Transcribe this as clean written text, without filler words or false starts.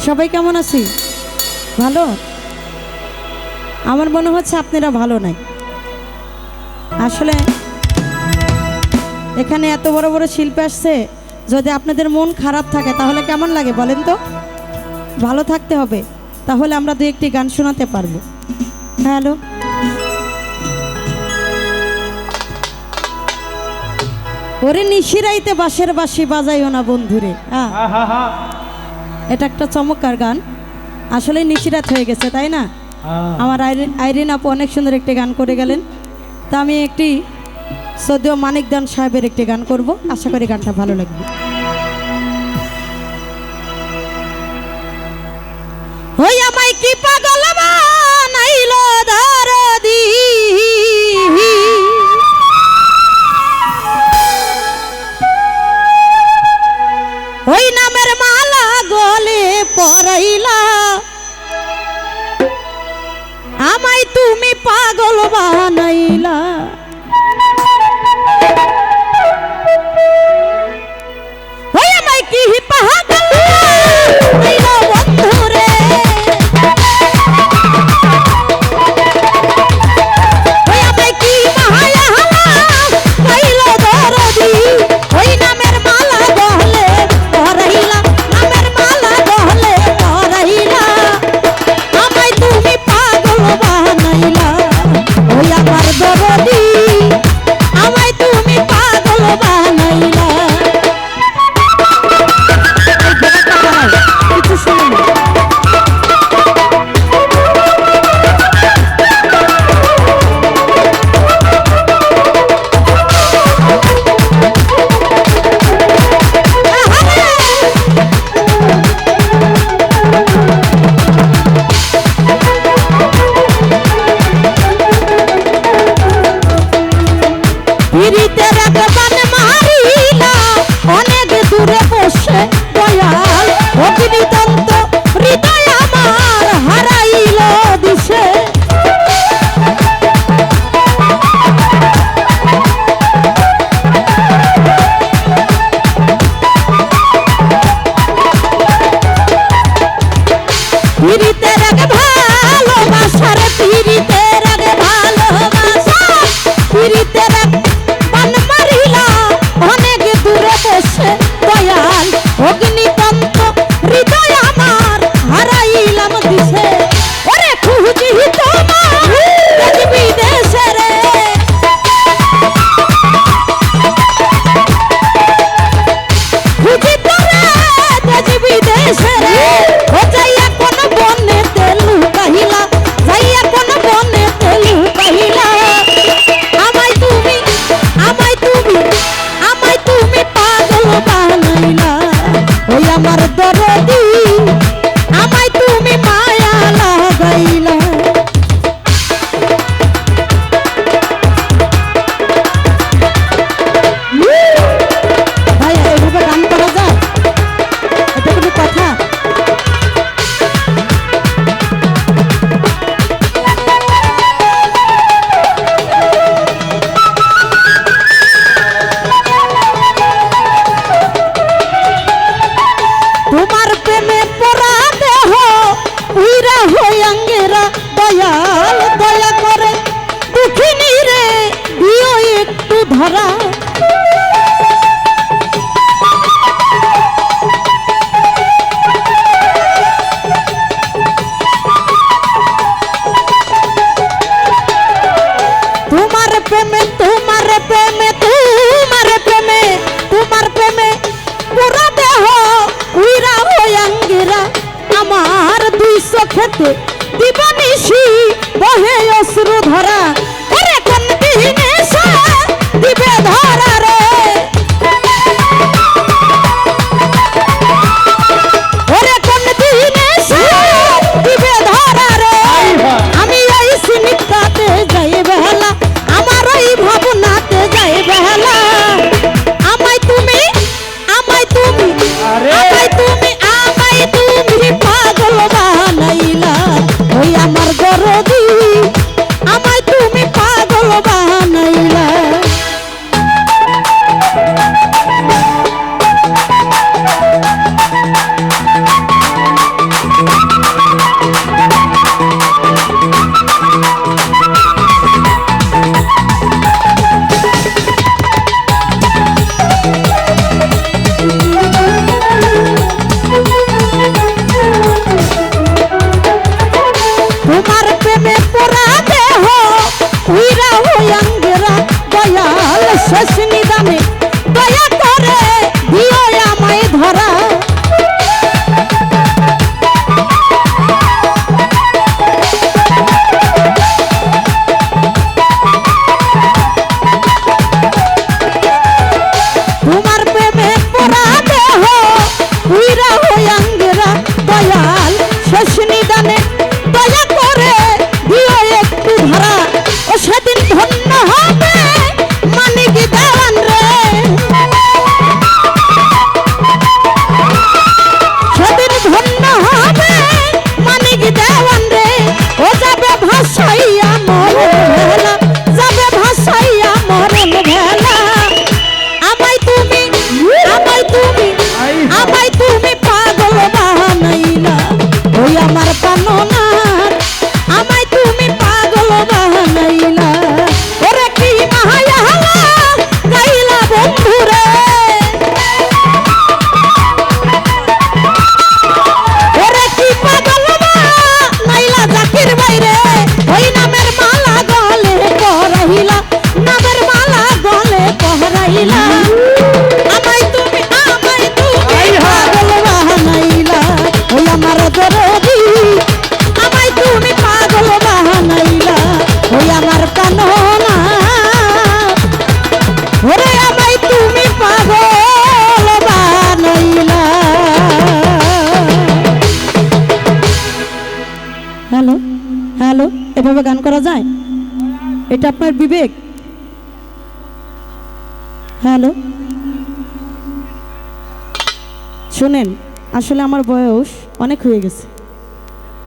সবাই কেমন আছি? ভালো? আমার মনে হচ্ছে আপনারা ভালো নাই। আসলে এখানে এত বড় বড় শিল্পী আসছে, যদি আপনাদের মন খারাপ থাকে তাহলে কেমন লাগে বলেন তো? ভালো থাকতে হবে, তাহলে আমরা দু একটি গান শোনাতে পারবো। হ্যালো, ওরে নিশিরাইতে বাঁশের বাঁশি বাজাইও না বন্ধুরে। এটা একটা চমৎকার গান। আসলে নিশিরাত হয়ে গেছে, তাই না? আমার আইরিন আপু অনেক সুন্দর একটি গান করে গেলেন। তা আমি একটি সদ্য মানিক দান সাহেবের একটি গান করব, আশা করি গানটা ভালো লাগবে। ওই আমায় কি পাগল বানাইলো দরদি, ওই নামের মালা গলে পরাইলা, আমায় তুমি পাগল বানাইলা। ওই আমায় কি পাগল বানাইলো বন্ধুরে, ওই আমায় কি মায়া পাইলো দরদি, ওই নামের মালা গলে পরাইলা, নামের মালা গলে পরাইলা, আমায় তুমি পাগল বানাইলা। ওই আমার দরদি, আমায় তুমি পাগল বানাইলা। কিছু শুনুন। পিরিতের একবান মারিলা, অনেক দূরে বসে দয়াল, অগ্নিদন্ত হৃদয় আমার হারাইল দিশে। পিরিতের এক ভালোবাসার, পিরিতের এক ভালোবাসা, পিরিতের এক বান মারিলা, অনেক দূরে বসে দয়াল, অগ্নিদন্ত হৃদয় আমার হারাইলাম দিশে। ওরে খুঁজি তোমার দেশ বিদেশে রে, খুঁজি তোরে দেশ বিদেশে রে, ও যাইয়া কোন বনে তেলু কাহিলা, যাইয়া কোন বনে তেলু কাহিলা, আমায় তুমি, আমায় তুমি, আমায় তুমি পাগল বানাইলা। ওই আমার দরদি, আমায় তুমি মায়া লাগাইলা। ভাই এভাবে গান করা যায়? এটা কোনো কথা? তোমার প্রেমে পড়া দেহ উইরা হইয়াঙ্গেরা, দয়াল দয়া করে দুঃখিনী রে দিও একটু ধরা। তোমার প্রেমে, তোমার প্রেমে, তোমার প্রেমে, তোমার প্রেমে পুরা দেহ উইরা হইয়াঙ্গেরা, আমার দুই চোখেতে দিবানিশি বহে অশ্রু ধরা। ওরে কোন দিনে সে দিবে ধরা রে, ওরে কোন দিনে সে দিবে ধরা রে, আমি ওই সিনিকাতে যাই বেলা, আমার ওই ভাবনাতে যাই বেলা, আমায় তুমি, আমায় তুমি, আমায় তুমি, আমায় তুমি পাগল বানাইলা। ওই আমার দরদি, আমায় তুমি হ্যালো হ্যালো, এভাবে গান করা যায়? এটা আপনার বিবেক? হ্যালো, শুনেন, আসলে আমার বয়স অনেক হয়ে গেছে।